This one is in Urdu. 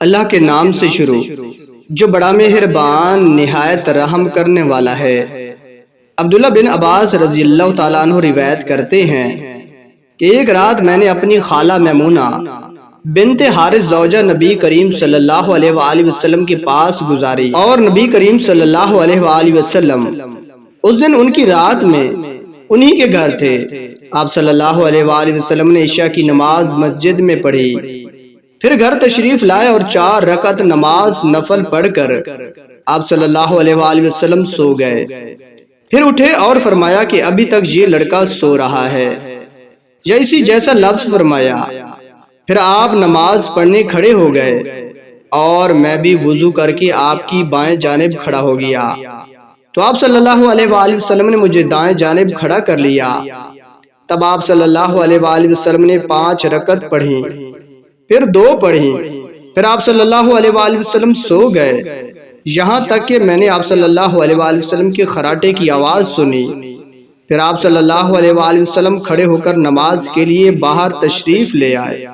اللہ کے نام سے شروع جو بڑا مہربان نہایت رحم کرنے والا ہے۔ عبداللہ بن عباس رضی اللہ تعالیٰ عنہ روایت کرتے ہیں کہ ایک رات میں نے اپنی خالہ میمونہ بنت حارث زوجہ نبی کریم صلی اللہ علیہ وآلہ وسلم کے پاس گزاری، اور نبی کریم صلی اللہ علیہ وآلہ وسلم اس دن ان کی رات میں انہی کے گھر تھے۔ آپ صلی اللہ علیہ وآلہ وسلم نے عشاء کی نماز مسجد میں پڑھی، پھر گھر تشریف لائے اور 4 رکعت نماز نفل پڑھ کر آپ صلی اللہ علیہ وآلہ وسلم سو گئے۔ پھر اٹھے اور فرمایا کہ ابھی تک یہ لڑکا سو رہا ہے، یا اسی جیسا لفظ فرمایا۔ پھر آپ نماز پڑھنے کھڑے ہو گئے اور میں بھی وضو کر کے آپ کی بائیں جانب کھڑا ہو گیا، تو آپ صلی اللہ علیہ وآلہ وسلم نے مجھے دائیں جانب کھڑا کر لیا۔ تب آپ صلی اللہ علیہ وآلہ وسلم نے 5 رکعت پڑھی، پھر 2 پڑھی، پھر آپ صلی اللہ علیہ وآلہ وسلم سو گئے، یہاں تک کہ میں نے آپ صلی اللہ علیہ وآلہ وسلم کے خراٹے کی آواز سنی۔ پھر آپ صلی اللہ علیہ وآلہ وسلم کھڑے ہو کر نماز کے لیے باہر تشریف لے آئے۔